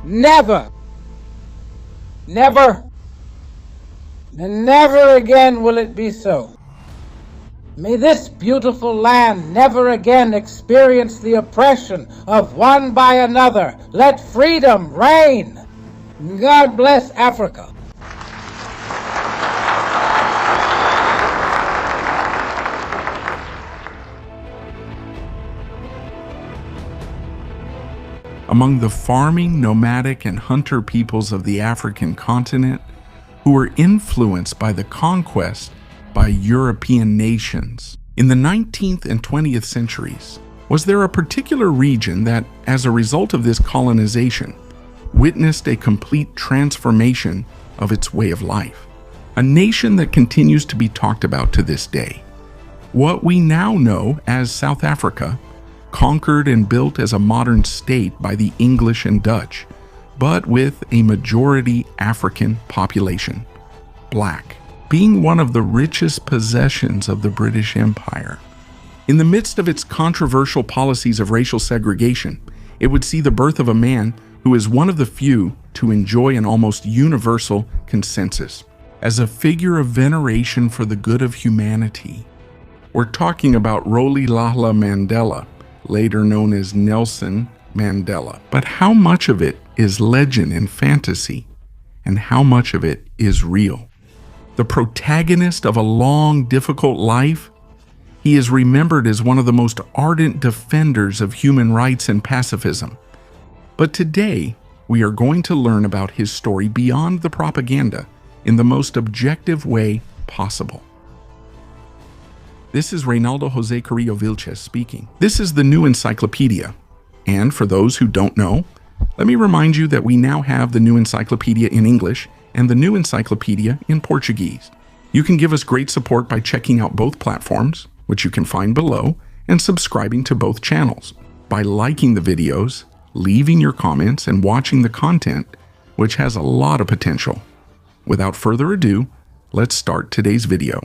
Never, never, and never again will it be so. May this beautiful land never again experience the oppression of one by another. Let freedom reign. God bless Africa. Among the farming, nomadic, and hunter peoples of the African continent, who were influenced by the conquest by European nations. In the 19th and 20th centuries, was there a particular region that, as a result of this colonization, witnessed a complete transformation of its way of life? A nation that continues to be talked about to this day. What we now know as South Africa, conquered and built as a modern state by the English and Dutch, but with a majority African population, black, being one of the richest possessions of the British Empire. In the midst of its controversial policies of racial segregation, it would see the birth of a man who is one of the few to enjoy an almost universal consensus as a figure of veneration for the good of humanity. We're talking about Rolihlahla Mandela, later known as Nelson Mandela. But how much of it is legend and fantasy, and how much of it is real? The protagonist of a long, difficult life, he is remembered as one of the most ardent defenders of human rights and pacifism. But today, we are going to learn about his story beyond the propaganda in the most objective way possible. This is Reynaldo Jose Carrillo Vilches speaking. This is the New Encyclopedia. And for those who don't know, let me remind you that we now have the New Encyclopedia in English and the New Encyclopedia in Portuguese. You can give us great support by checking out both platforms, which you can find below, and subscribing to both channels, by liking the videos, leaving your comments, and watching the content, which has a lot of potential. Without further ado, let's start today's video.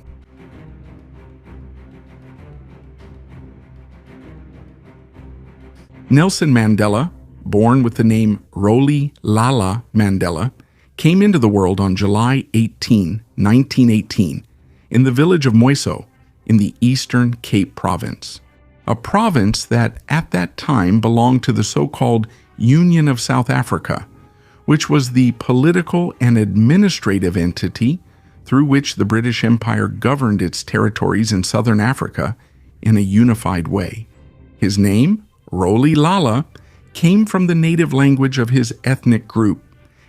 Nelson Mandela, born with the name Rolihlahla Mandela, came into the world on July 18, 1918, in the village of Moiso in the Eastern Cape Province, a province that at that time belonged to the so-called Union of South Africa, which was the political and administrative entity through which the British Empire governed its territories in southern Africa in a unified way. His name, Rolihlahla, came from the native language of his ethnic group,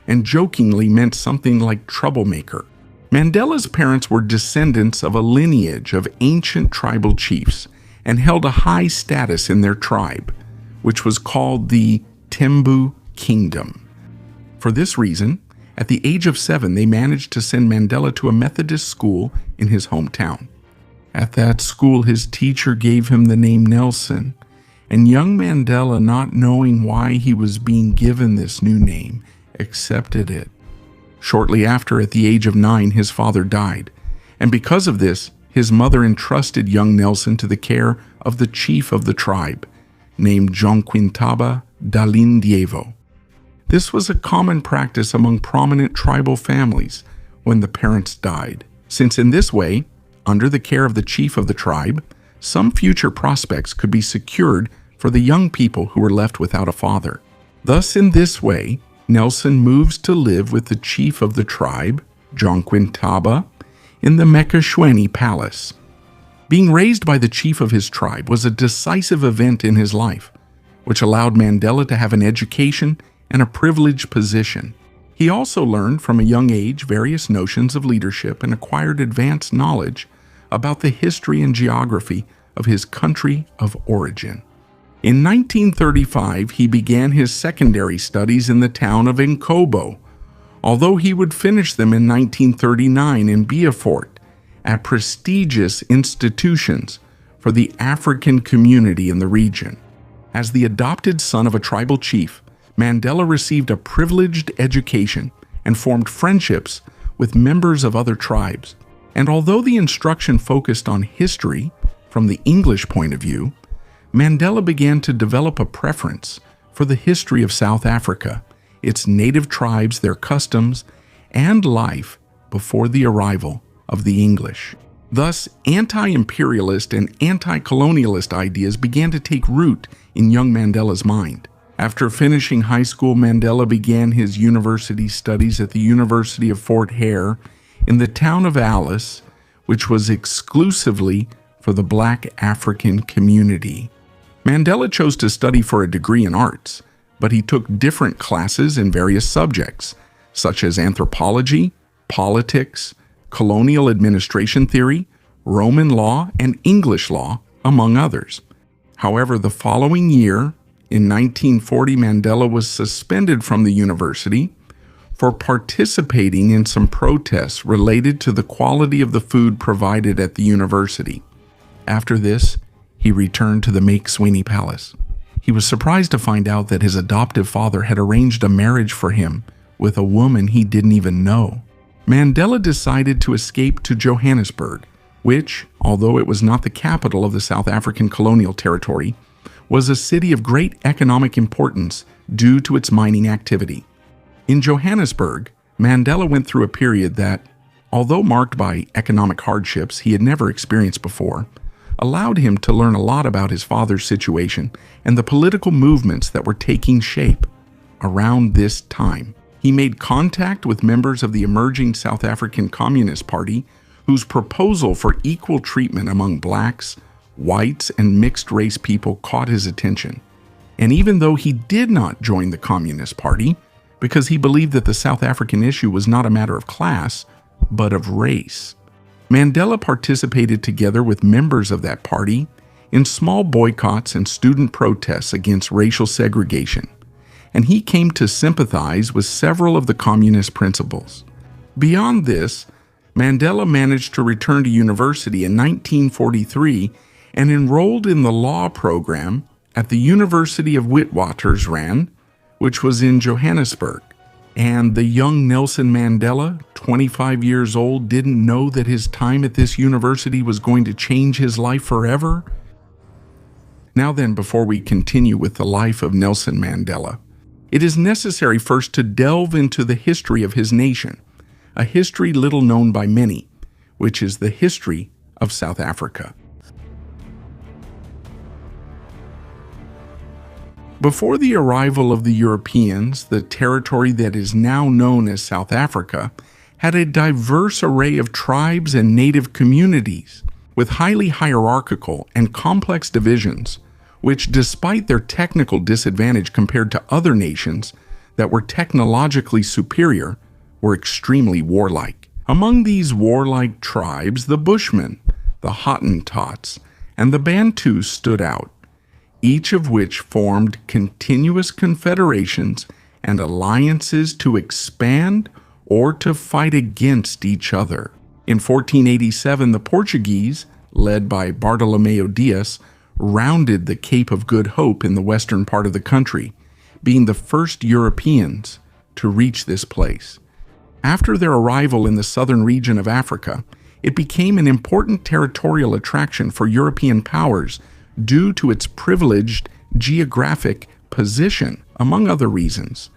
and jokingly meant something like troublemaker. Mandela's parents were descendants of a lineage of ancient tribal chiefs and held a high status in their tribe, which was called the Tembu Kingdom. For this reason, at the age of 7, they managed to send Mandela to a Methodist school in his hometown. At that school, his teacher gave him the name Nelson, and young Mandela, not knowing why he was being given this new name, accepted it. Shortly after, at the age of 9, his father died, and because of this, his mother entrusted young Nelson to the care of the chief of the tribe, named Jonquintaba Dalindievo. This was a common practice among prominent tribal families when the parents died, since in this way, under the care of the chief of the tribe, some future prospects could be secured for the young people who were left without a father. Thus, in this way, Nelson moves to live with the chief of the tribe, Jonquintaba, in the Mekashweni Palace. Being raised by the chief of his tribe was a decisive event in his life, which allowed Mandela to have an education and a privileged position. He also learned from a young age various notions of leadership and acquired advanced knowledge about the history and geography of his country of origin. In 1935, he began his secondary studies in the town of Nkobo, although he would finish them in 1939 in Beaufort at prestigious institutions for the African community in the region. As the adopted son of a tribal chief, Mandela received a privileged education and formed friendships with members of other tribes. And although the instruction focused on history from the English point of view, Mandela began to develop a preference for the history of South Africa its native tribes, their customs, and life before the arrival of the English. Thus, anti-imperialist and anti-colonialist ideas began to take root in young Mandela's mind. After finishing high school, Mandela began his university studies at the University of Fort Hare in the town of Alice, which was exclusively for the Black African community. Mandela chose to study for a degree in arts, but he took different classes in various subjects, such as anthropology, politics, colonial administration theory, Roman law, and English law, among others. However, the following year, in 1940, Mandela was suspended from the university for participating in some protests related to the quality of the food provided at the university. After this, he returned to the Make-Sweeney Palace. He was surprised to find out that his adoptive father had arranged a marriage for him with a woman he didn't even know. Mandela decided to escape to Johannesburg, which, although it was not the capital of the South African colonial territory, was a city of great economic importance due to its mining activity. In Johannesburg, Mandela went through a period that, although marked by economic hardships he had never experienced before, allowed him to learn a lot about his father's situation and the political movements that were taking shape around this time. He made contact with members of the emerging South African Communist Party, whose proposal for equal treatment among blacks, whites, and mixed-race people caught his attention. And even though he did not join the Communist Party, because he believed that the South African issue was not a matter of class, but of race, Mandela participated together with members of that party in small boycotts and student protests against racial segregation, and he came to sympathize with several of the communist principles. Beyond this, Mandela managed to return to university in 1943 and enrolled in the law program at the University of Witwatersrand, which was in Johannesburg. And the young Nelson Mandela, 25 years old, didn't know that his time at this university was going to change his life forever? Now then, before we continue with the life of Nelson Mandela, it is necessary first to delve into the history of his nation, a history little known by many, which is the history of South Africa. Before the arrival of the Europeans, the territory that is now known as South Africa had a diverse array of tribes and native communities, with highly hierarchical and complex divisions, which, despite their technical disadvantage compared to other nations that were technologically superior, were extremely warlike. Among these warlike tribes, the Bushmen, the Hottentots, and the Bantus stood out, each of which formed continuous confederations and alliances to expand or to fight against each other. In 1487, the Portuguese, led by Bartolomeu Dias, rounded the Cape of Good Hope in the western part of the country, being the first Europeans to reach this place. After their arrival in the southern region of Africa, it became an important territorial attraction for European powers due to its privileged geographic position, among other reasons.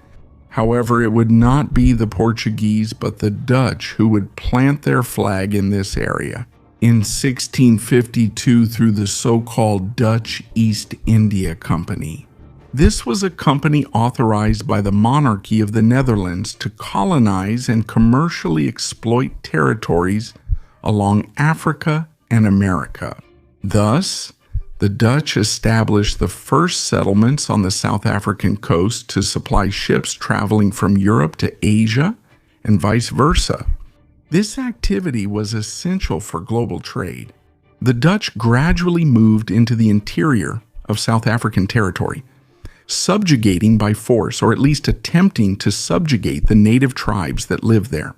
However, it would not be the Portuguese but the Dutch who would plant their flag in this area in 1652 through the so-called Dutch East India Company. This was a company authorized by the monarchy of the Netherlands to colonize and commercially exploit territories along Africa and America. Thus, the Dutch established the first settlements on the South African coast to supply ships traveling from Europe to Asia and vice versa. This activity was essential for global trade. The Dutch gradually moved into the interior of South African territory, subjugating by force, or at least attempting to subjugate the native tribes that lived there.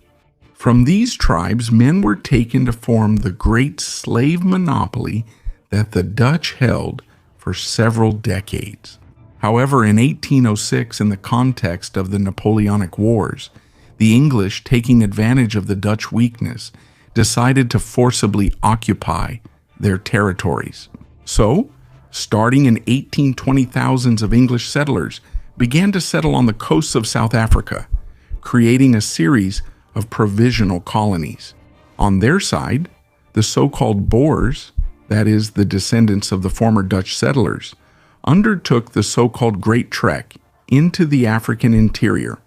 From these tribes, men were taken to form the great slave monopoly that the Dutch held for several decades. However, in 1806, in the context of the Napoleonic Wars, the English, taking advantage of the Dutch weakness, decided to forcibly occupy their territories. So, starting in 1820, thousands of English settlers began to settle on the coasts of South Africa, creating a series of provisional colonies. On their side, the so-called Boers, that is, the descendants of the former Dutch settlers, undertook the so-called Great Trek into the African interior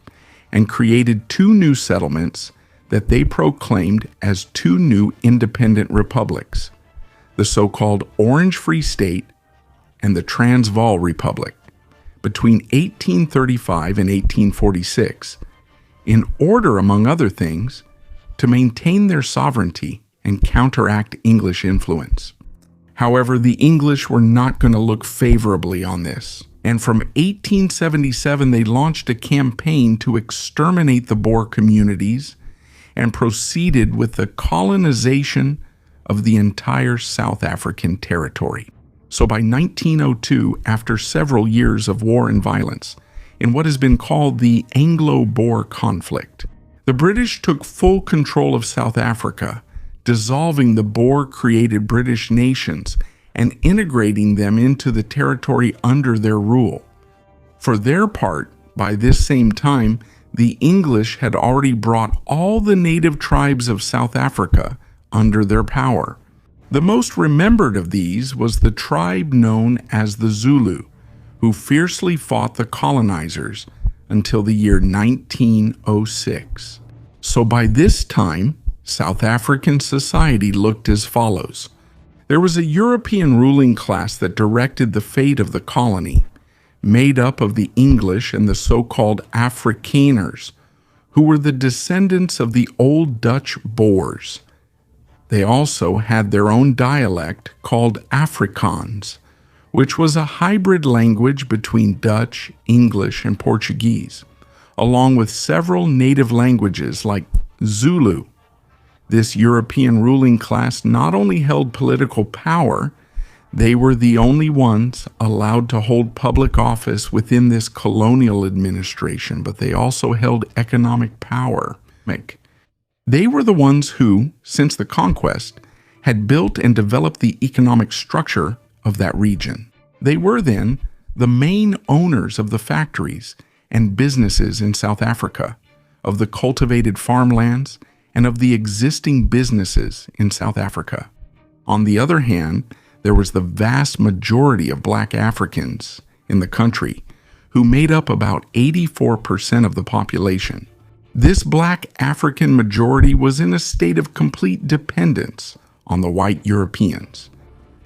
and created two new settlements that they proclaimed as two new independent republics, the so-called Orange Free State and the Transvaal Republic, between 1835 and 1846, in order, among other things, to maintain their sovereignty and counteract English influence. However, the English were not going to look favorably on this, and from 1877 they launched a campaign to exterminate the Boer communities and proceeded with the colonization of the entire South African territory. So by 1902, after several years of war and violence, in what has been called the Anglo-Boer conflict, the British took full control of South Africa, dissolving the Boer-created British nations and integrating them into the territory under their rule. For their part, by this same time, the English had already brought all the native tribes of South Africa under their power. The most remembered of these was the tribe known as the Zulu, who fiercely fought the colonizers until the year 1906. So by this time, South African society looked as follows. There was a European ruling class that directed the fate of the colony, made up of the English and the so-called Afrikaners, who were the descendants of the old Dutch Boers. They also had their own dialect called Afrikaans, which was a hybrid language between Dutch, English, and Portuguese, along with several native languages like Zulu. This European ruling class not only held political power, they were the only ones allowed to hold public office within this colonial administration, but they also held economic power. They were the ones who, since the conquest, had built and developed the economic structure of that region. They were then the main owners of the factories and businesses in South Africa, of the cultivated farmlands, and of the existing businesses in South Africa. On the other hand, there was the vast majority of black Africans in the country, who made up about 84% of the population. This black African majority was in a state of complete dependence on the white Europeans.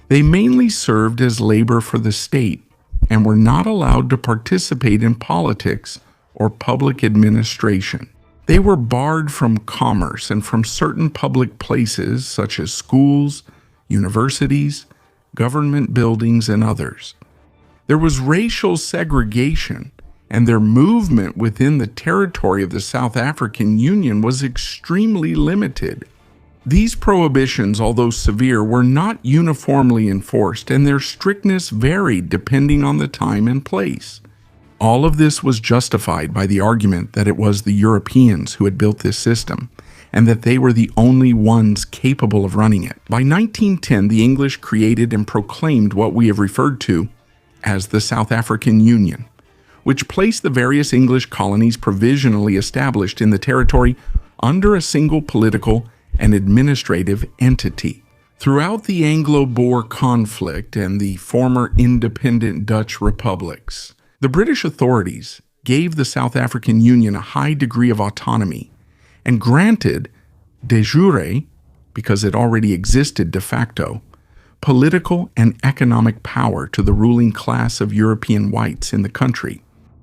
They mainly served as labor for the state and were not allowed to participate in politics or public administration. They were barred from commerce and from certain public places such as schools, universities, government buildings, and others. There was racial segregation, and their movement within the territory of the South African Union was extremely limited. These prohibitions, although severe, were not uniformly enforced, and their strictness varied depending on the time and place. All of this was justified by the argument that it was the Europeans who had built this system, and that they were the only ones capable of running it. By 1910, the English created and proclaimed what we have referred to as the South African Union, which placed the various English colonies provisionally established in the territory under a single political and administrative entity. Throughout the Anglo-Boer conflict and the former independent Dutch republics, the British authorities gave the South African Union a high degree of autonomy and granted, de jure, because it already existed de facto, political and economic power to the ruling class of European whites in the country.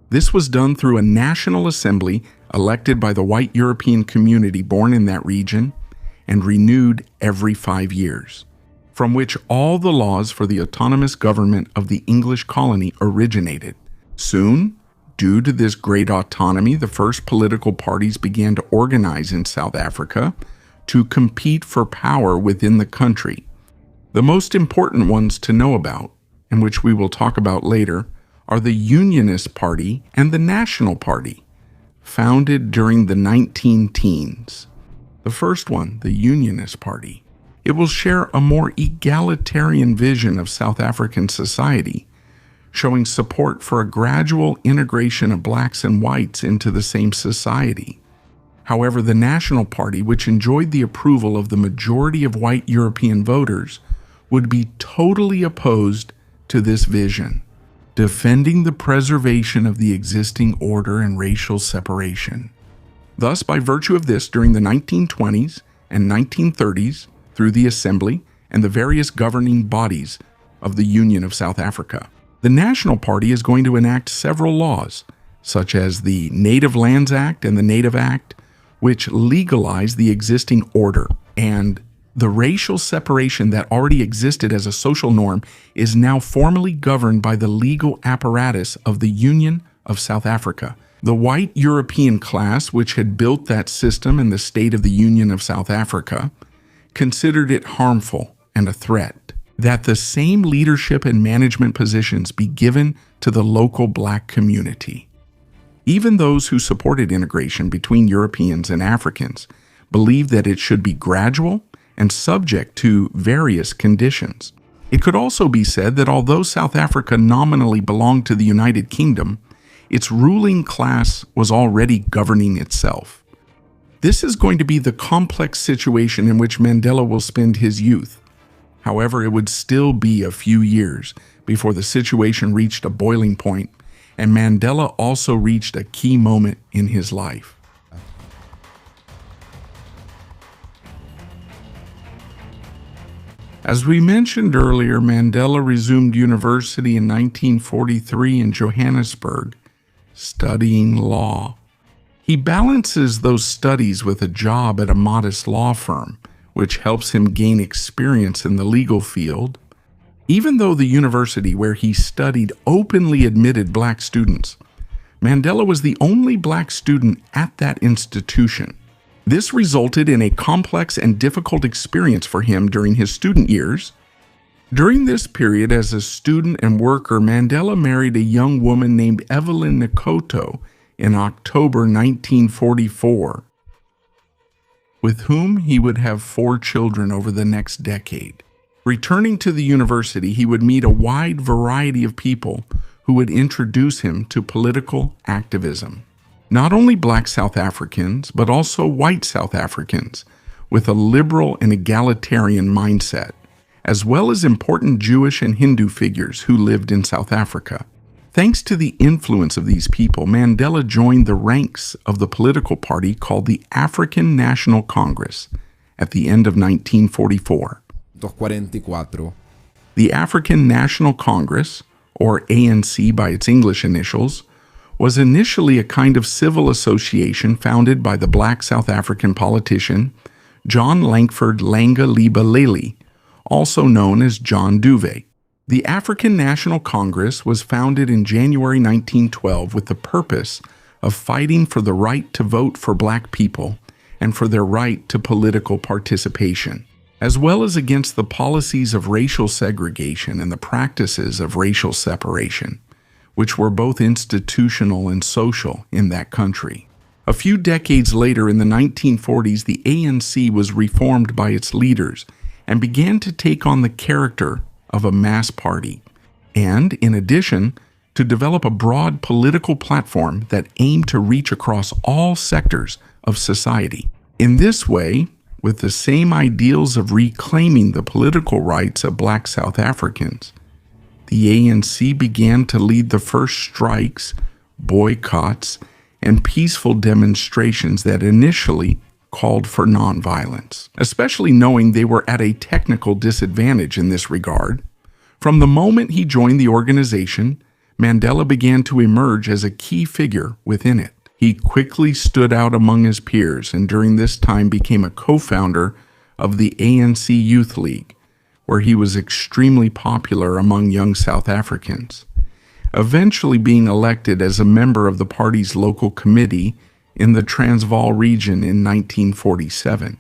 This was done through a national assembly elected by the white European community born in that region and renewed every 5 years, from which all the laws for the autonomous government of the English colony originated. Soon, due to this great autonomy, the first political parties began to organize in South Africa to compete for power within the country. The most important ones to know about, and which we will talk about later, are the Unionist Party and the National Party, founded during the 19-teens. The first one, the Unionist Party, it will share a more egalitarian vision of South African society, showing support for a gradual integration of blacks and whites into the same society. However, the National Party, which enjoyed the approval of the majority of white European voters, would be totally opposed to this vision, defending the preservation of the existing order and racial separation. Thus, by virtue of this, during the 1920s and 1930s, through the Assembly and the various governing bodies of the Union of South Africa, the National Party is going to enact several laws, such as the Native Lands Act and the Native Act, which legalize the existing order, and the racial separation that already existed as a social norm is now formally governed by the legal apparatus of the Union of South Africa. The white European class, which had built that system in the State of the Union of South Africa, considered it harmful and a threat that the same leadership and management positions be given to the local black community. Even those who supported integration between Europeans and Africans believed that it should be gradual and subject to various conditions. It could also be said that although South Africa nominally belonged to the United Kingdom, its ruling class was already governing itself. This is going to be the complex situation in which Mandela will spend his youth. However, it would still be a few years before the situation reached a boiling point, and Mandela also reached a key moment in his life. As we mentioned earlier, Mandela resumed university in 1943 in Johannesburg, studying law. He balances those studies with a job at a modest law firm, which helps him gain experience in the legal field. Even though the university where he studied openly admitted black students, Mandela was the only black student at that institution. This resulted in a complex and difficult experience for him during his student years. During this period, as a student and worker, Mandela married a young woman named Evelyn Nkoto in October 1944, with whom he would have 4 children over the next decade. Returning to the university, he would meet a wide variety of people who would introduce him to political activism. Not only black South Africans, but also white South Africans with a liberal and egalitarian mindset, as well as important Jewish and Hindu figures who lived in South Africa. Thanks to the influence of these people, Mandela joined the ranks of the political party called the African National Congress at the end of 1944. The African National Congress, or ANC by its English initials, was initially a kind of civil association founded by the black South African politician John Langford Langa Liba Lely, also known as John Duve. The African National Congress was founded in January 1912 with the purpose of fighting for the right to vote for black people and for their right to political participation, as well as against the policies of racial segregation and the practices of racial separation, which were both institutional and social in that country. A few decades later, in the 1940s, the ANC was reformed by its leaders and began to take on the character of a mass party, and, in addition, to develop a broad political platform that aimed to reach across all sectors of society. In this way, with the same ideals of reclaiming the political rights of black South Africans, the ANC began to lead the first strikes, boycotts, and peaceful demonstrations that initially called for nonviolence, especially knowing they were at a technical disadvantage in this regard. From the moment he joined the organization, Mandela began to emerge as a key figure within it. He quickly stood out among his peers and during this time became a co-founder of the ANC Youth League, where he was extremely popular among young South Africans, eventually being elected as a member of the party's local committee in the Transvaal region in 1947.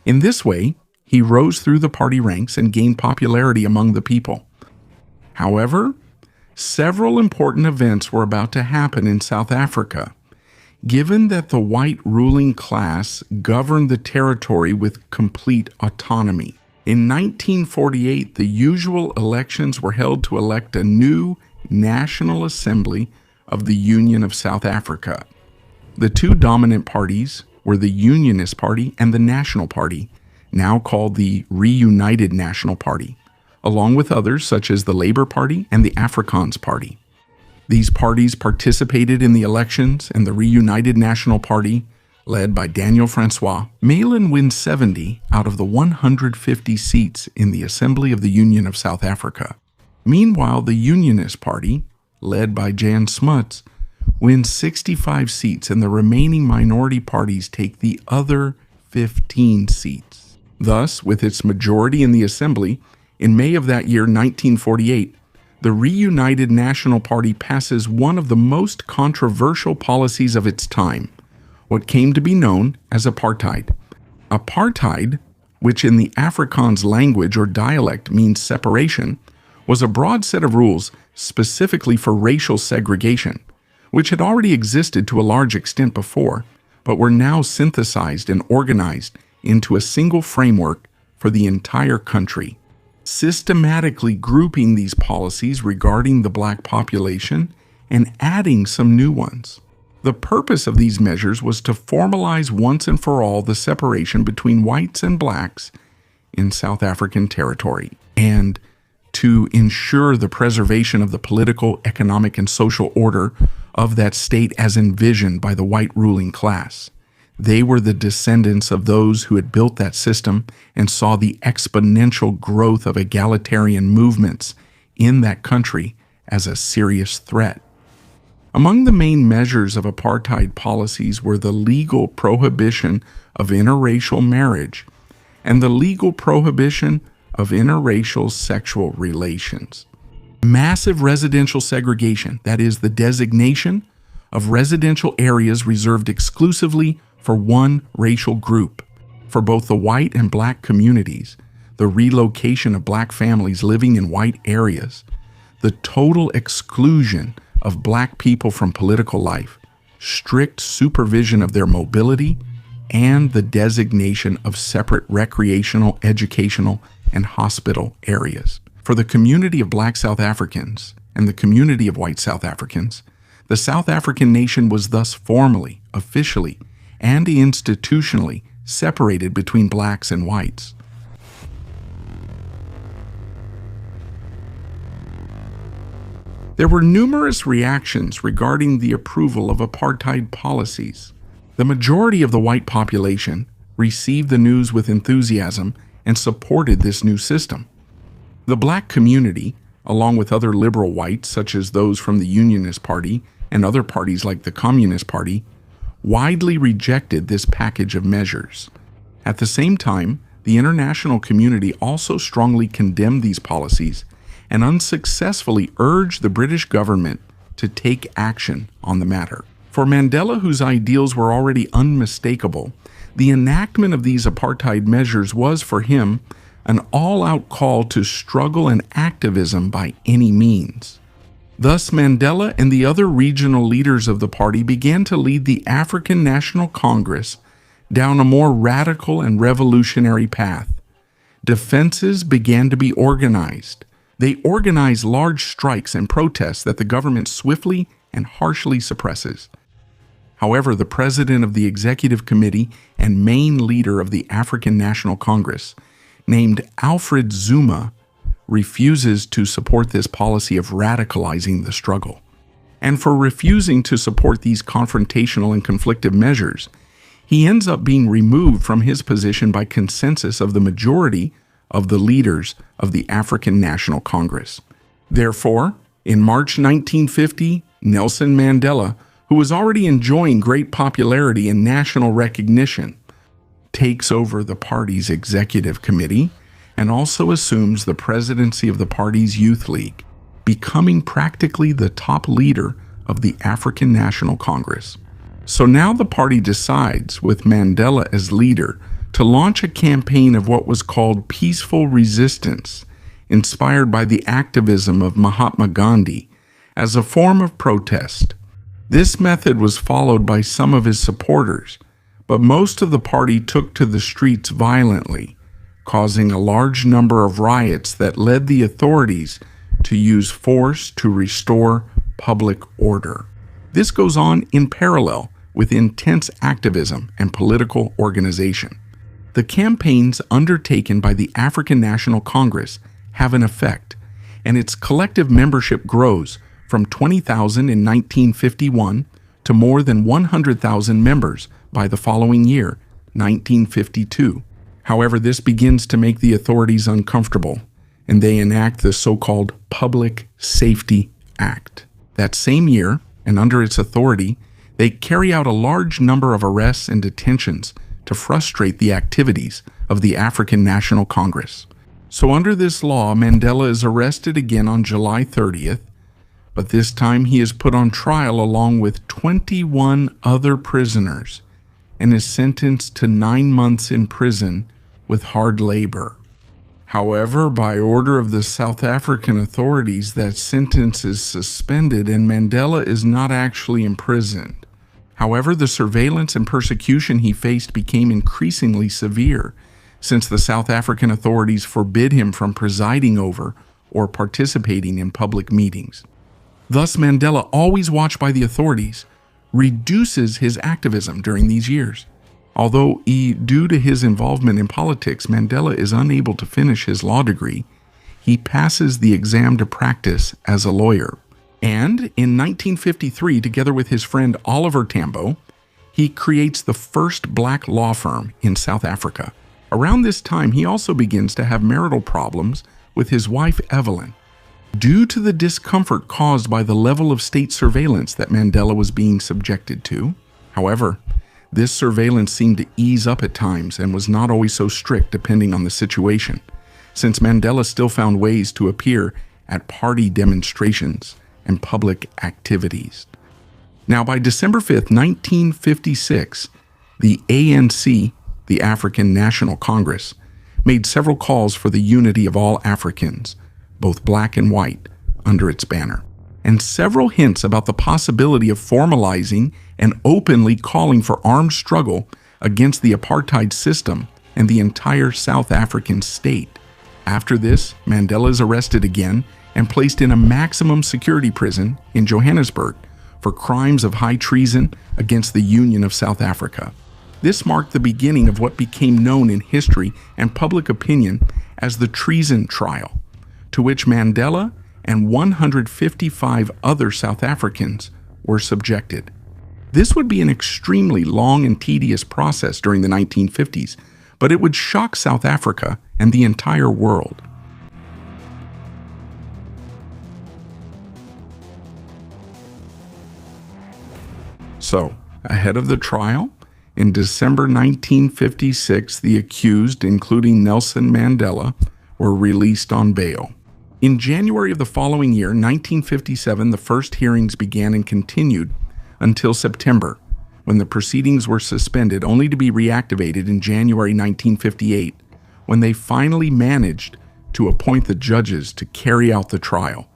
In this way, he rose through the party ranks and gained popularity among the people. However, several important events were about to happen in South Africa, given that the white ruling class governed the territory with complete autonomy. In 1948, the usual elections were held to elect a new National Assembly of the Union of South Africa. The two dominant parties were the Unionist Party and the National Party, now called the Reunited National Party, along with others such as the Labour Party and the Afrikaans Party. These parties participated in the elections, and the Reunited National Party, led by Daniel Francois, Malin wins 70 out of the 150 seats in the Assembly of the Union of South Africa. Meanwhile, the Unionist Party, led by Jan Smuts, wins 65 seats, and the remaining minority parties take the other 15 seats. Thus, with its majority in the Assembly, in May of that year, 1948, the Reunited National Party passes one of the most controversial policies of its time, what came to be known as apartheid. Apartheid, which in the Afrikaans language or dialect means separation, was a broad set of rules specifically for racial segregation, which had already existed to a large extent before, but were now synthesized and organized into a single framework for the entire country, systematically grouping these policies regarding the black population and adding some new ones. The purpose of these measures was to formalize once and for all the separation between whites and blacks in South African territory, and to ensure the preservation of the political, economic, and social order of that state as envisioned by the white ruling class. They were the descendants of those who had built that system and saw the exponential growth of egalitarian movements in that country as a serious threat. Among the main measures of apartheid policies were the legal prohibition of interracial marriage and the legal prohibition of interracial sexual relations. Massive residential segregation, that is, the designation of residential areas reserved exclusively for one racial group, for both the white and black communities, the relocation of black families living in white areas, the total exclusion of black people from political life, strict supervision of their mobility, and the designation of separate recreational, educational, and hospital areas. For the community of black South Africans and the community of white South Africans, the South African nation was thus formally, officially, and institutionally separated between blacks and whites. There were numerous reactions regarding the approval of apartheid policies. The majority of the white population received the news with enthusiasm and supported this new system. The black community, along with other liberal whites such as those from the Unionist Party and other parties like the Communist Party, widely rejected this package of measures. At the same time, the international community also strongly condemned these policies and unsuccessfully urged the British government to take action on the matter. For Mandela, whose ideals were already unmistakable, the enactment of these apartheid measures was for him an all-out call to struggle and activism by any means. Thus, Mandela and the other regional leaders of the party began to lead the African National Congress down a more radical and revolutionary path. Defenses began to be organized. They organized large strikes and protests that the government swiftly and harshly suppresses. However, the president of the executive committee and main leader of the African National Congress, named Alfred Zuma, refuses to support this policy of radicalizing the struggle. And for refusing to support these confrontational and conflictive measures, he ends up being removed from his position by consensus of the majority of the leaders of the African National Congress. Therefore, in March 1950, Nelson Mandela, who was already enjoying great popularity and national recognition, takes over the party's executive committee and also assumes the presidency of the party's youth league, becoming practically the top leader of the African National Congress. So now the party decides, with Mandela as leader, to launch a campaign of what was called peaceful resistance, inspired by the activism of Mahatma Gandhi, as a form of protest. This method was followed by some of his supporters, but most of the party took to the streets violently, causing a large number of riots that led the authorities to use force to restore public order. This goes on in parallel with intense activism and political organization. The campaigns undertaken by the African National Congress have an effect, and its collective membership grows from 20,000 in 1951 to more than 100,000 members by the following year, 1952. However, this begins to make the authorities uncomfortable, and they enact the so-called Public Safety Act. That same year, and under its authority, they carry out a large number of arrests and detentions to frustrate the activities of the African National Congress. So under this law, Mandela is arrested again on July 30th, but this time he is put on trial along with 21 other prisoners and is sentenced to 9 months in prison with hard labor. However, by order of the South African authorities, that sentence is suspended and Mandela is not actually imprisoned. However, the surveillance and persecution he faced became increasingly severe, since the South African authorities forbid him from presiding over or participating in public meetings. Thus, Mandela, always watched by the authorities, reduces his activism during these years. Although, due to his involvement in politics, Mandela is unable to finish his law degree, he passes the exam to practice as a lawyer. And in 1953, together with his friend Oliver Tambo, he creates the first black law firm in South Africa. Around this time, he also begins to have marital problems with his wife Evelyn, due to the discomfort caused by the level of state surveillance that Mandela was being subjected to. However, this surveillance seemed to ease up at times and was not always so strict depending on the situation, since Mandela still found ways to appear at party demonstrations and public activities. Now, by December 5th, 1956, the ANC, the African National Congress, made several calls for the unity of all Africans, both black and white, under its banner, and several hints about the possibility of formalizing and openly calling for armed struggle against the apartheid system and the entire South African state. After this, Mandela is arrested again and placed in a maximum security prison in Johannesburg for crimes of high treason against the Union of South Africa. This marked the beginning of what became known in history and public opinion as the treason trial, to which Mandela and 155 other South Africans were subjected. This would be an extremely long and tedious process during the 1950s, but it would shock South Africa and the entire world. So, ahead of the trial, in December 1956, the accused, including Nelson Mandela, were released on bail. In January of the following year, 1957, the first hearings began and continued until September, when the proceedings were suspended, only to be reactivated in January 1958, when they finally managed to appoint the judges to carry out the trial,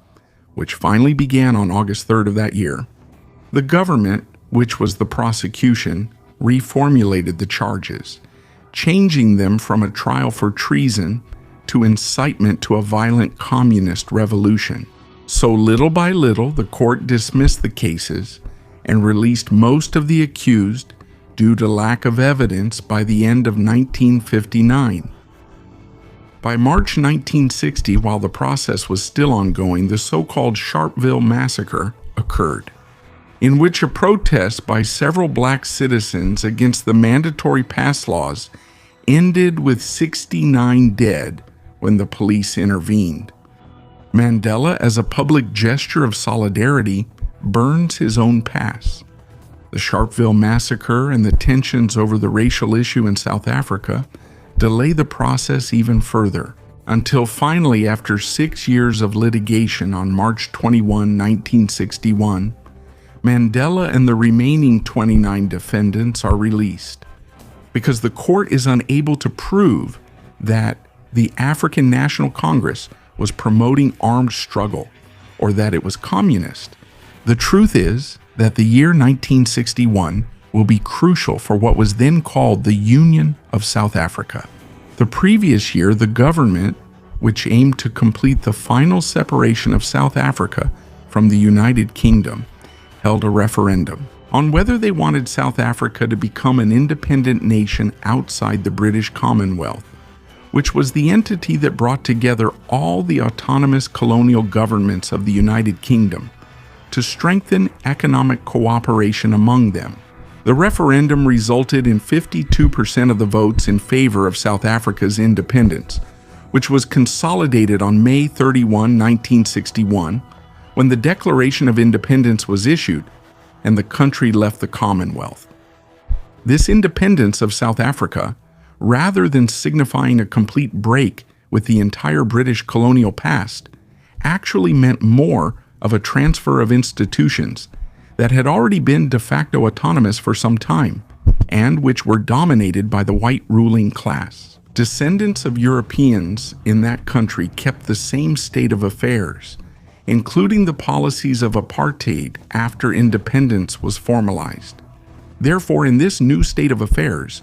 which finally began on August 3rd of that year. The government, which was the prosecution, reformulated the charges, changing them from a trial for treason to incitement to a violent communist revolution. So little by little, the court dismissed the cases and released most of the accused due to lack of evidence by the end of 1959. By March 1960, while the process was still ongoing, the so-called Sharpeville Massacre occurred, in which a protest by several black citizens against the mandatory pass laws ended with 69 dead when the police intervened. Mandela, as a public gesture of solidarity, burns his own pass. The Sharpeville Massacre and the tensions over the racial issue in South Africa delay the process even further, until finally, after 6 years of litigation on March 21, 1961, Mandela and the remaining 29 defendants are released, because the court is unable to prove that the African National Congress was promoting armed struggle or that it was communist. The truth is that the year 1961 will be crucial for what was then called the Union of South Africa. The previous year, the government, which aimed to complete the final separation of South Africa from the United Kingdom, held a referendum on whether they wanted South Africa to become an independent nation outside the British Commonwealth, which was the entity that brought together all the autonomous colonial governments of the United Kingdom to strengthen economic cooperation among them. The referendum resulted in 52% of the votes in favor of South Africa's independence, which was consolidated on May 31, 1961, when the Declaration of Independence was issued and the country left the Commonwealth. This independence of South Africa, rather than signifying a complete break with the entire British colonial past, actually meant more of a transfer of institutions that had already been de facto autonomous for some time, and which were dominated by the white ruling class. Descendants of Europeans in that country kept the same state of affairs, including the policies of apartheid after independence was formalized. Therefore, in this new state of affairs,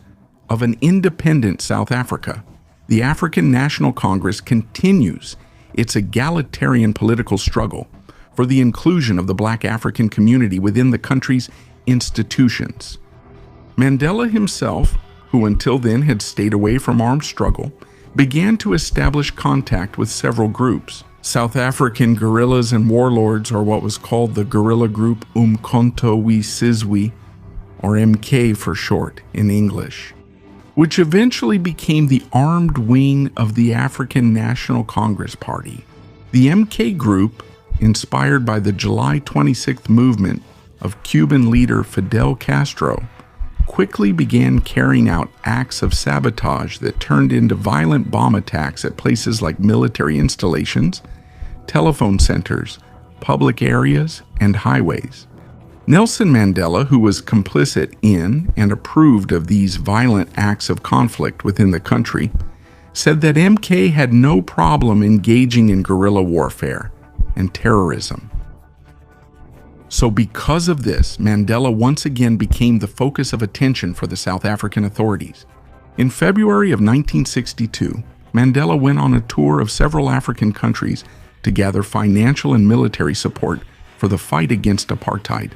of an independent South Africa, the African National Congress continues its egalitarian political struggle for the inclusion of the Black African community within the country's institutions. Mandela himself, who until then had stayed away from armed struggle, began to establish contact with several groups. South African guerrillas and warlords, or what was called the guerrilla group Umkhonto we Sizwe, or MK for short in English, which eventually became the armed wing of the African National Congress Party. The MK group, inspired by the July 26th movement of Cuban leader Fidel Castro, quickly began carrying out acts of sabotage that turned into violent bomb attacks at places like military installations, telephone centers, public areas, and highways. Nelson Mandela, who was complicit in and approved of these violent acts of conflict within the country, said that MK had no problem engaging in guerrilla warfare and terrorism. So because of this, Mandela once again became the focus of attention for the South African authorities. In February of 1962, Mandela went on a tour of several African countries to gather financial and military support for the fight against apartheid.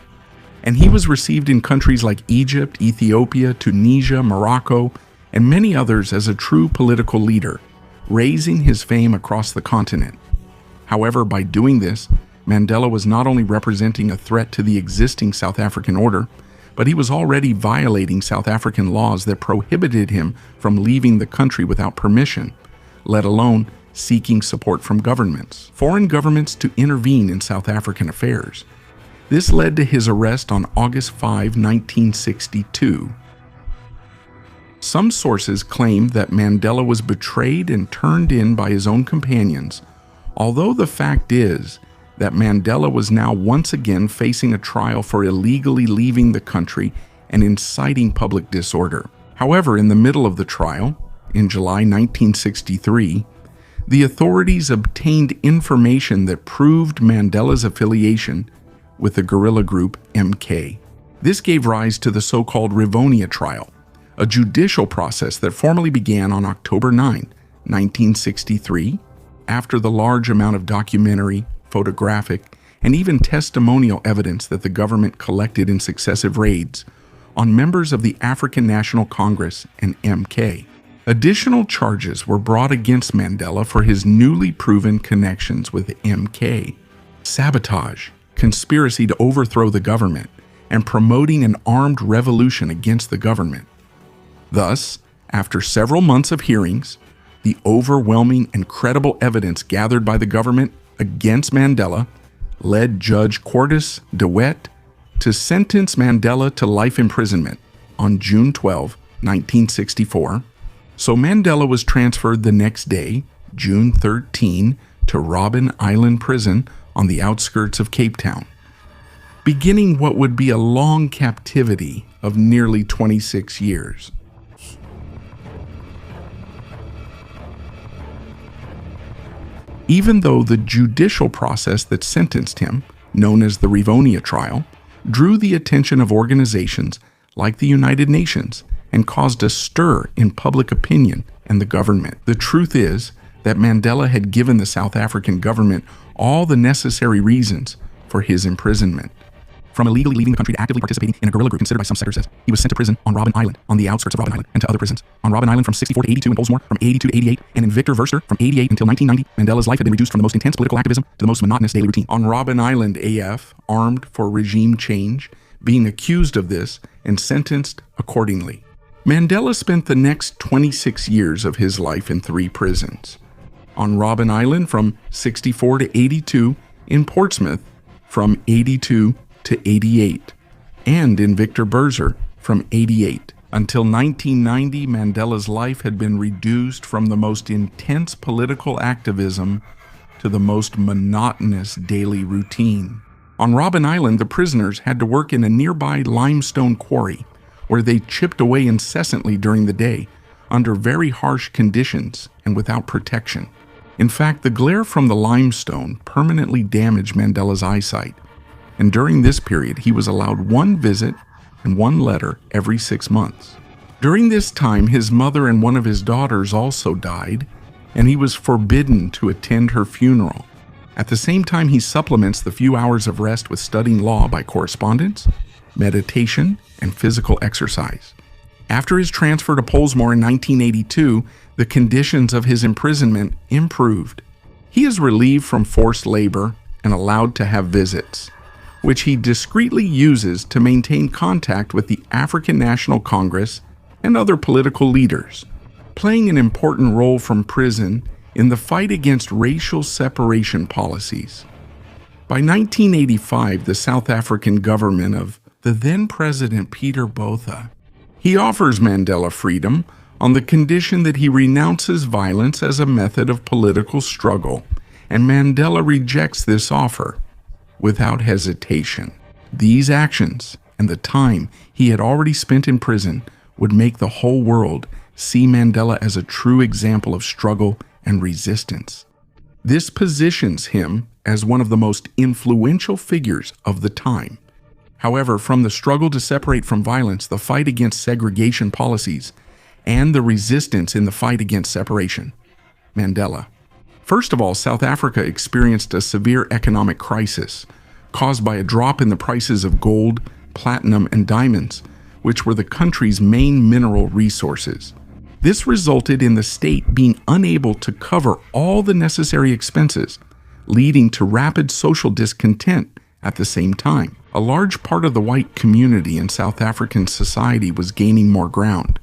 And he was received in countries like Egypt, Ethiopia, Tunisia, Morocco, and many others as a true political leader, raising his fame across the continent. However, by doing this, Mandela was not only representing a threat to the existing South African order, but he was already violating South African laws that prohibited him from leaving the country without permission, let alone seeking support from governments, foreign governments to intervene in South African affairs. This led to his arrest on August 5, 1962. Some sources claim that Mandela was betrayed and turned in by his own companions, although the fact is that Mandela was now once again facing a trial for illegally leaving the country and inciting public disorder. However, in the middle of the trial, in July 1963, the authorities obtained information that proved Mandela's affiliation with the guerrilla group MK. This gave rise to the so-called Rivonia trial, a judicial process that formally began on October 9, 1963, after the large amount of documentary, photographic, and even testimonial evidence that the government collected in successive raids on members of the African National Congress and MK. Additional charges were brought against Mandela for his newly proven connections with MK: sabotage, conspiracy to overthrow the government, and promoting an armed revolution against the government. Thus, after several months of hearings, the overwhelming and credible evidence gathered by the government against Mandela led Judge Quartus de Wet to sentence Mandela to life imprisonment on June 12, 1964. So Mandela was transferred the next day, June 13, to Robben Island Prison on the outskirts of Cape Town, beginning what would be a long captivity of nearly 26 years. Even though the judicial process that sentenced him, known as the Rivonia trial, drew the attention of organizations like the United Nations and caused a stir in public opinion and the government. The truth is that Mandela had given the South African government all the necessary reasons for his imprisonment. From illegally leaving the country to actively participating in a guerrilla group considered by some sectors as, he was sent to prison on Robben Island, on the outskirts of Robben Island, and to other prisons. On Robben Island from 64 to 82, in Pollsmoor from 82 to 88, and in Victor Verster from 88 until 1990, Mandela's life had been reduced from the most intense political activism to the most monotonous daily routine. On Robben Island, AF, armed for regime change, being accused of this and sentenced accordingly. Mandela spent the next 26 years of his life in 3 prisons. On Robben Island from 64 to 82, in Portsmouth from 82 to 88, and in Victor Verster from 88. Until 1990, Mandela's life had been reduced from the most intense political activism to the most monotonous daily routine. On Robben Island, the prisoners had to work in a nearby limestone quarry where they chipped away incessantly during the day under very harsh conditions and without protection. In fact, the glare from the limestone permanently damaged Mandela's eyesight, and during this period, he was allowed 1 visit and 1 letter every 6 months. During this time, his mother and one of his daughters also died, and he was forbidden to attend her funeral. At the same time, he supplements the few hours of rest with studying law by correspondence, meditation, and physical exercise. After his transfer to Pollsmoor in 1982, the conditions of his imprisonment improved. He is relieved from forced labor and allowed to have visits, which he discreetly uses to maintain contact with the African National Congress and other political leaders, playing an important role from prison in the fight against racial separation policies. By 1985, the South African government of the then President Peter Botha, he offers Mandela freedom on the condition that he renounces violence as a method of political struggle, and Mandela rejects this offer without hesitation. These actions and the time he had already spent in prison would make the whole world see Mandela as a true example of struggle and resistance. This positions him as one of the most influential figures of the time. However, from the struggle to separate from violence, the fight against segregation policies, and the resistance in the fight against separation, Mandela. First of all, South Africa experienced a severe economic crisis caused by a drop in the prices of gold, platinum, and diamonds, which were the country's main mineral resources. This resulted in the state being unable to cover all the necessary expenses, leading to rapid social discontent at the same time. A large part of the white community in South African society was gaining more ground,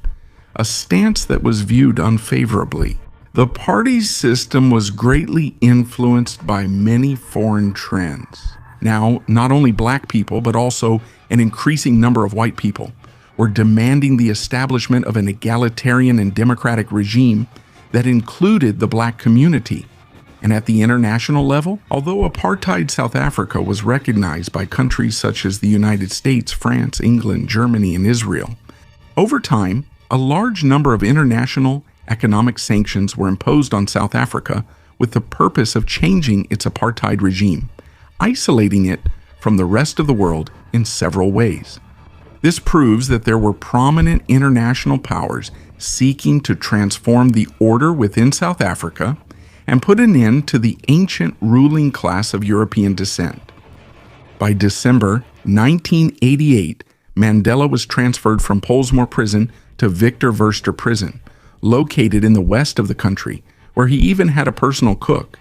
a stance that was viewed unfavorably. The party system was greatly influenced by many foreign trends. Now, not only black people, but also an increasing number of white people were demanding the establishment of an egalitarian and democratic regime that included the black community. And at the international level, although apartheid South Africa was recognized by countries such as the United States, France, England, Germany, and Israel, over time, a large number of international economic sanctions were imposed on South Africa with the purpose of changing its apartheid regime, isolating it from the rest of the world in several ways. This proves that there were prominent international powers seeking to transform the order within South Africa and put an end to the ancient ruling class of European descent. By December 1988, Mandela was transferred from Pollsmoor prison to Victor Verster prison, located in the west of the country, where he even had a personal cook.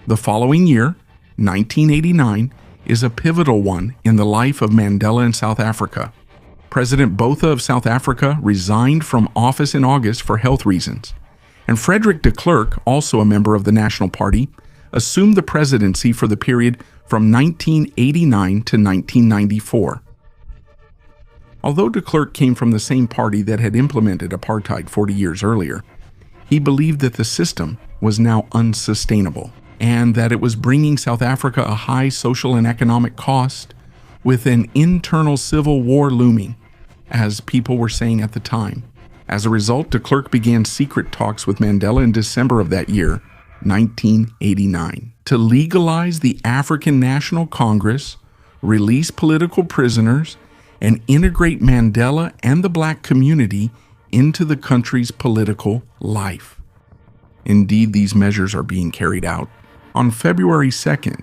The following year, 1989, is a pivotal one in the life of Mandela in South Africa. President Botha of South Africa resigned from office in August for health reasons, and Frederick de Klerk, also a member of the National Party, assumed the presidency for the period from 1989 to 1994. Although de Klerk came from the same party that had implemented apartheid 40 years earlier, he believed that the system was now unsustainable and that it was bringing South Africa a high social and economic cost with an internal civil war looming, as people were saying at the time. As a result, de Klerk began secret talks with Mandela in December of that year, 1989, to legalize the African National Congress, release political prisoners, and integrate Mandela and the black community into the country's political life. Indeed, these measures are being carried out. On February 2nd,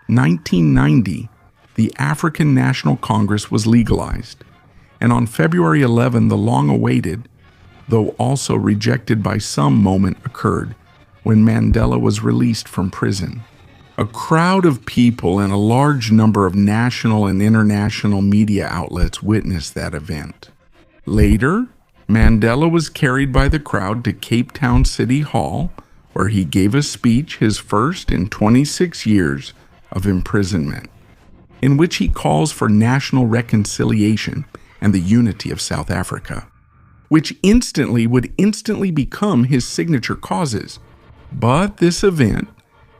1990, the African National Congress was legalized, and on February 11, the long-awaited, though also rejected by some, moment occurred when Mandela was released from prison. A crowd of people and a large number of national and international media outlets witnessed that event. Later, Mandela was carried by the crowd to Cape Town City Hall, where he gave a speech, his first in 26 years of imprisonment, in which he calls for national reconciliation and the unity of South Africa, which would instantly become his signature causes. But this event,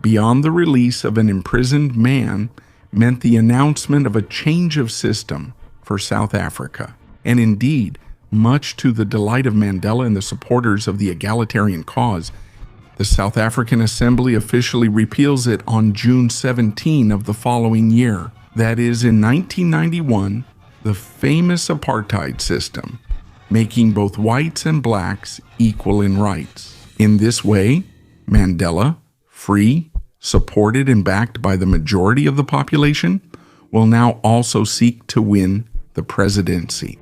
beyond the release of an imprisoned man, meant the announcement of a change of system for South Africa. And indeed, much to the delight of Mandela and the supporters of the egalitarian cause, the South African Assembly officially repeals it on June 17 of the following year. That is, in 1991, the famous apartheid system, making both whites and blacks equal in rights. In this way, Mandela, free, supported and backed by the majority of the population, will now also seek to win the presidency.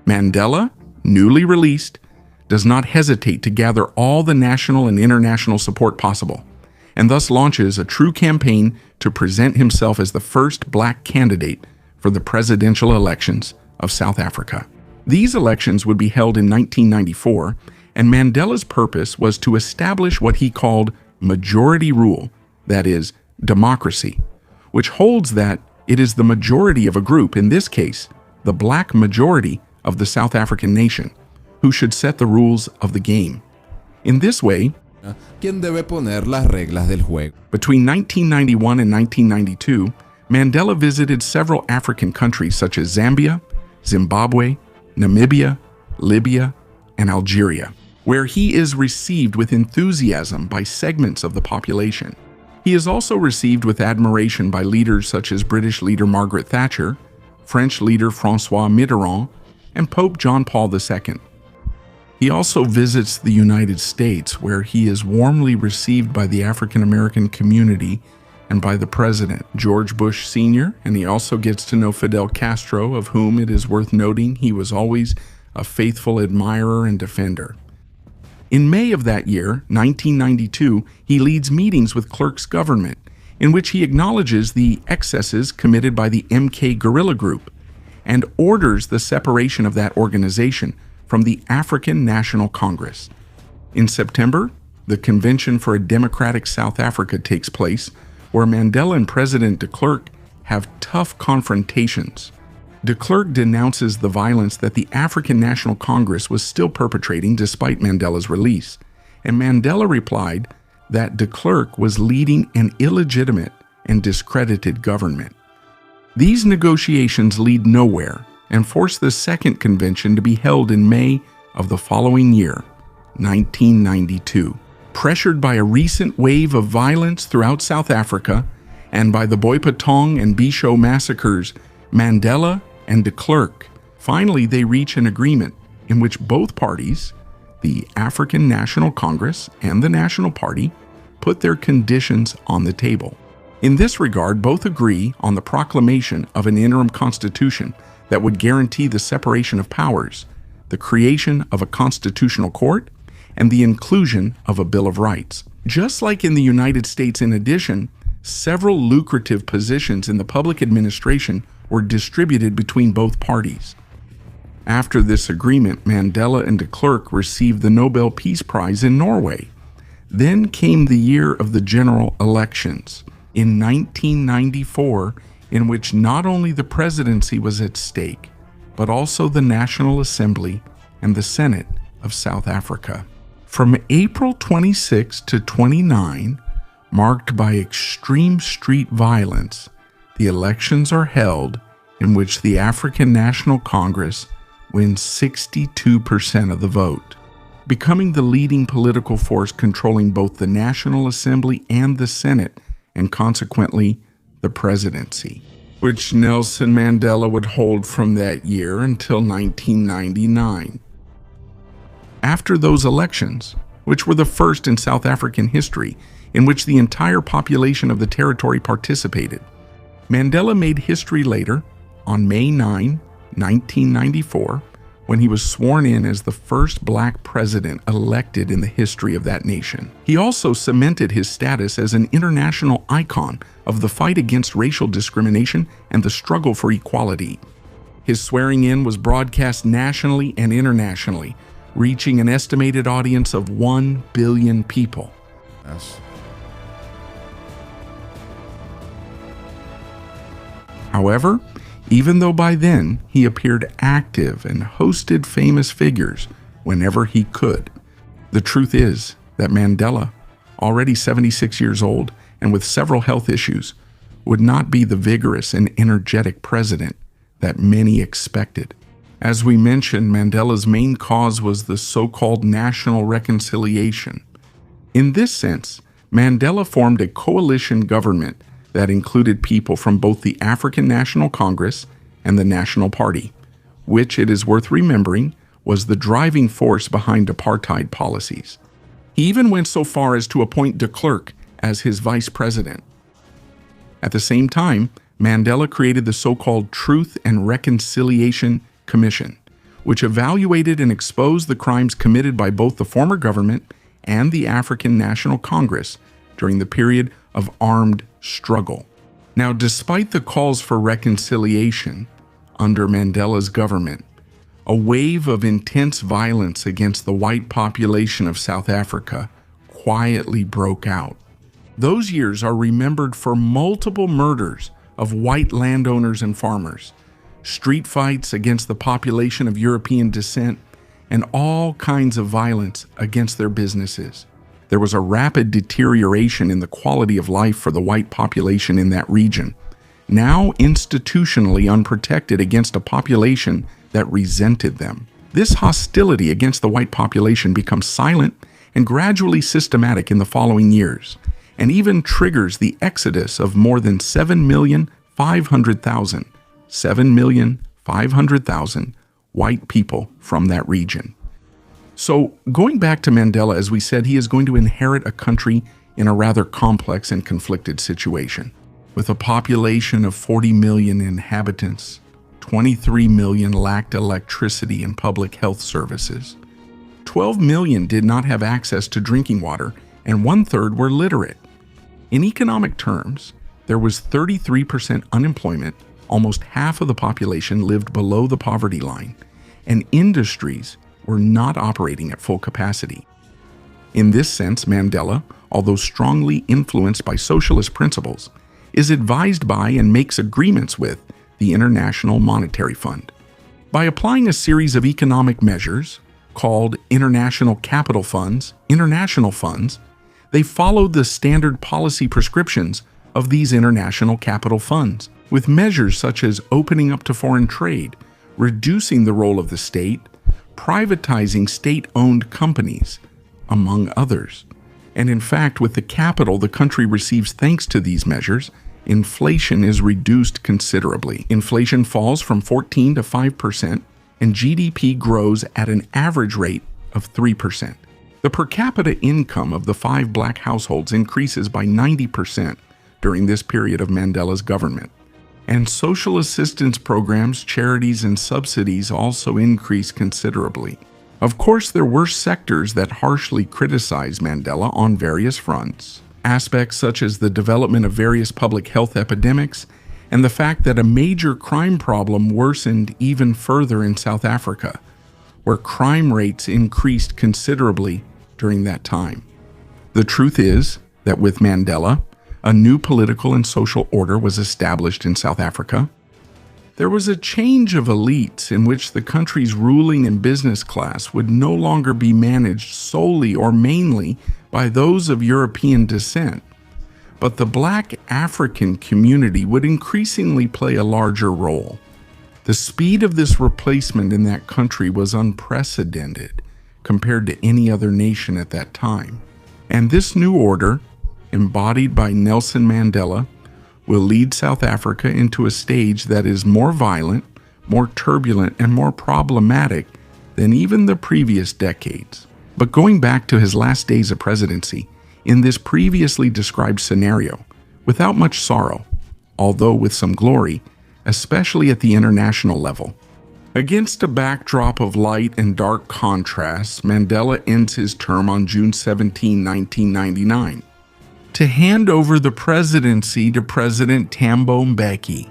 Mandela, newly released, does not hesitate to gather all the national and international support possible, and thus launches a true campaign to present himself as the first black candidate for the presidential elections of South Africa. These elections would be held in 1994, and Mandela's purpose was to establish what he called majority rule, that is, democracy, which holds that it is the majority of a group, in this case, the black majority of the South African nation, who should set the rules of the game. In this way, ¿Quién debe poner las reglas del juego? Between 1991 and 1992, Mandela visited several African countries such as Zambia, Zimbabwe, Namibia, Libya, and Algeria, where he is received with enthusiasm by segments of the population. He is also received with admiration by leaders such as British leader Margaret Thatcher, French leader François Mitterrand, and Pope John Paul II. He also visits the United States, where he is warmly received by the African American community and by the President, George Bush Sr., and he also gets to know Fidel Castro, of whom it is worth noting he was always a faithful admirer and defender. In May of that year, 1992, he leads meetings with Clerk's government, in which he acknowledges the excesses committed by the MK guerrilla group and orders the separation of that organization from the African National Congress. In September, the Convention for a Democratic South Africa takes place, where Mandela and President de Klerk have tough confrontations. De Klerk denounces the violence that the African National Congress was still perpetrating despite Mandela's release, and Mandela replied that de Klerk was leading an illegitimate and discredited government. These negotiations lead nowhere, and forced the second convention to be held in May of the following year, 1992. Pressured by a recent wave of violence throughout South Africa and by the Boipatong and Bisho massacres, Mandela and de Klerk, finally they reach an agreement in which both parties, the African National Congress and the National Party, put their conditions on the table. In this regard, both agree on the proclamation of an interim constitution that would guarantee the separation of powers, the creation of a constitutional court, and the inclusion of a Bill of Rights. Just like in the United States, in addition, several lucrative positions in the public administration were distributed between both parties. After this agreement, Mandela and de Klerk received the Nobel Peace Prize in Norway. Then came the year of the general elections in 1994, in which not only the presidency was at stake, but also the National Assembly and the Senate of South Africa. From April 26 to 29, marked by extreme street violence, the elections are held in which the African National Congress wins 62% of the vote, becoming the leading political force controlling both the National Assembly and the Senate, and consequently, the presidency. which Nelson Mandela would hold from that year until 1999. After those elections, which were the first in South African history in which the entire population of the territory participated, Mandela made history later on May 9, 1994, when he was sworn in as the first black president elected in the history of that nation. He also cemented his status as an international icon of the fight against racial discrimination and the struggle for equality. His swearing in was broadcast nationally and internationally, reaching an estimated audience of 1 billion people. Yes. However, even though by then he appeared active and hosted famous figures whenever he could, the truth is that Mandela, already 76 years old and with several health issues, would not be the vigorous and energetic president that many expected. As we mentioned, Mandela's main cause was the so-called national reconciliation. In this sense, Mandela formed a coalition government that included people from both the African National Congress and the National Party, which, it is worth remembering, was the driving force behind apartheid policies. He even went so far as to appoint de Klerk as his vice president. At the same time, Mandela created the so-called Truth and Reconciliation Commission, which evaluated and exposed the crimes committed by both the former government and the African National Congress during the period of armed struggle. Now, despite the calls for reconciliation under Mandela's government, a wave of intense violence against the white population of South Africa quietly broke out. Those years are remembered for multiple murders of white landowners and farmers, street fights against the population of European descent, and all kinds of violence against their businesses. There was a rapid deterioration in the quality of life for the white population in that region, now institutionally unprotected against a population that resented them. This hostility against the white population becomes silent and gradually systematic in the following years, and even triggers the exodus of more than 7,500,000 white people from that region. So, going back to Mandela, as we said, he is going to inherit a country in a rather complex and conflicted situation. With a population of 40 million inhabitants, 23 million lacked electricity and public health services. 12 million did not have access to drinking water, and 1/3 were literate. In economic terms, there was 33% unemployment, almost half of the population lived below the poverty line, and industries were not operating at full capacity. In this sense, Mandela, although strongly influenced by socialist principles, is advised by and makes agreements with the International Monetary Fund. By applying a series of economic measures called international capital funds, international funds, they followed the standard policy prescriptions of these international capital funds, with measures such as opening up to foreign trade, reducing the role of the state, privatizing state-owned companies, among others. And in fact, with the capital the country receives thanks to these measures, inflation is reduced considerably. Inflation falls from 14 to 5%, and GDP grows at an average rate of 3%. The per capita income of the 5 black households increases by 90% during this period of Mandela's government. And social assistance programs, charities, and subsidies also increased considerably. Of course, there were sectors that harshly criticized Mandela on various fronts. Aspects such as the development of various public health epidemics and the fact that a major crime problem worsened even further in South Africa, where crime rates increased considerably during that time. The truth is that with Mandela, a new political and social order was established in South Africa. There was a change of elites in which the country's ruling and business class would no longer be managed solely or mainly by those of European descent, but the black African community would increasingly play a larger role. The speed of this replacement in that country was unprecedented compared to any other nation at that time. And this new order, embodied by Nelson Mandela, will lead South Africa into a stage that is more violent, more turbulent, and more problematic than even the previous decades. But going back to his last days of presidency, in this previously described scenario, without much sorrow, although with some glory, especially at the international level. Against a backdrop of light and dark contrasts, Mandela ends his term on June 17, 1999, to hand over the presidency to President Thabo Mbeki.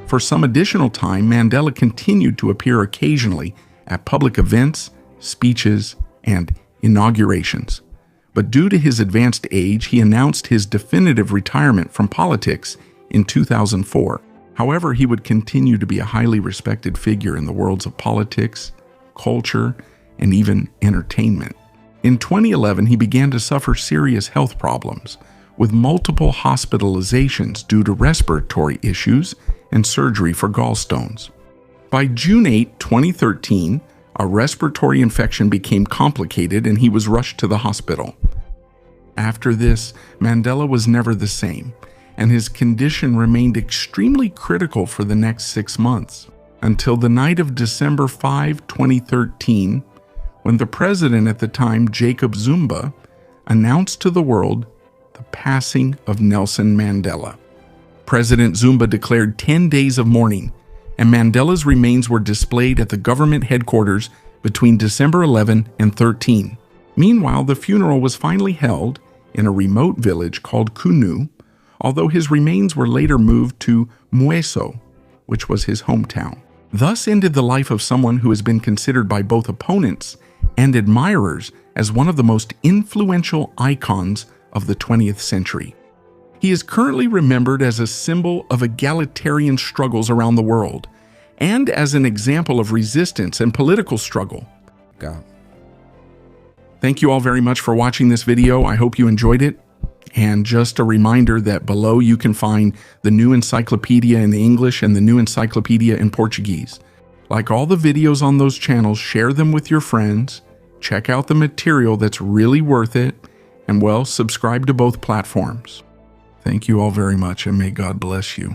For some additional time, Mandela continued to appear occasionally at public events, speeches, and inaugurations. But due to his advanced age, he announced his definitive retirement from politics in 2004. However, he would continue to be a highly respected figure in the worlds of politics, culture, and even entertainment. In 2011, he began to suffer serious health problems, with multiple hospitalizations due to respiratory issues and surgery for gallstones. By June 8, 2013, a respiratory infection became complicated and he was rushed to the hospital. After this, Mandela was never the same, and his condition remained extremely critical for the next 6 months, until the night of December 5, 2013, when the president at the time, Jacob Zuma, announced to the world the passing of Nelson Mandela. President Zuma declared 10 days of mourning, and Mandela's remains were displayed at the government headquarters between December 11 and 13. Meanwhile, the funeral was finally held in a remote village called Kunu, although his remains were later moved to Mweso, which was his hometown. Thus ended the life of someone who has been considered by both opponents and admirers as one of the most influential icons of the 20th century. He is currently remembered as a symbol of egalitarian struggles around the world, and as an example of resistance and political struggle. Thank you all very much for watching this video. I hope you enjoyed it. And just a reminder that below you can find the new encyclopedia in English and the new encyclopedia in Portuguese. Like all the videos on those channels, share them with your friends, check out the material that's really worth it, and well, subscribe to both platforms. Thank you all very much, and may God bless you.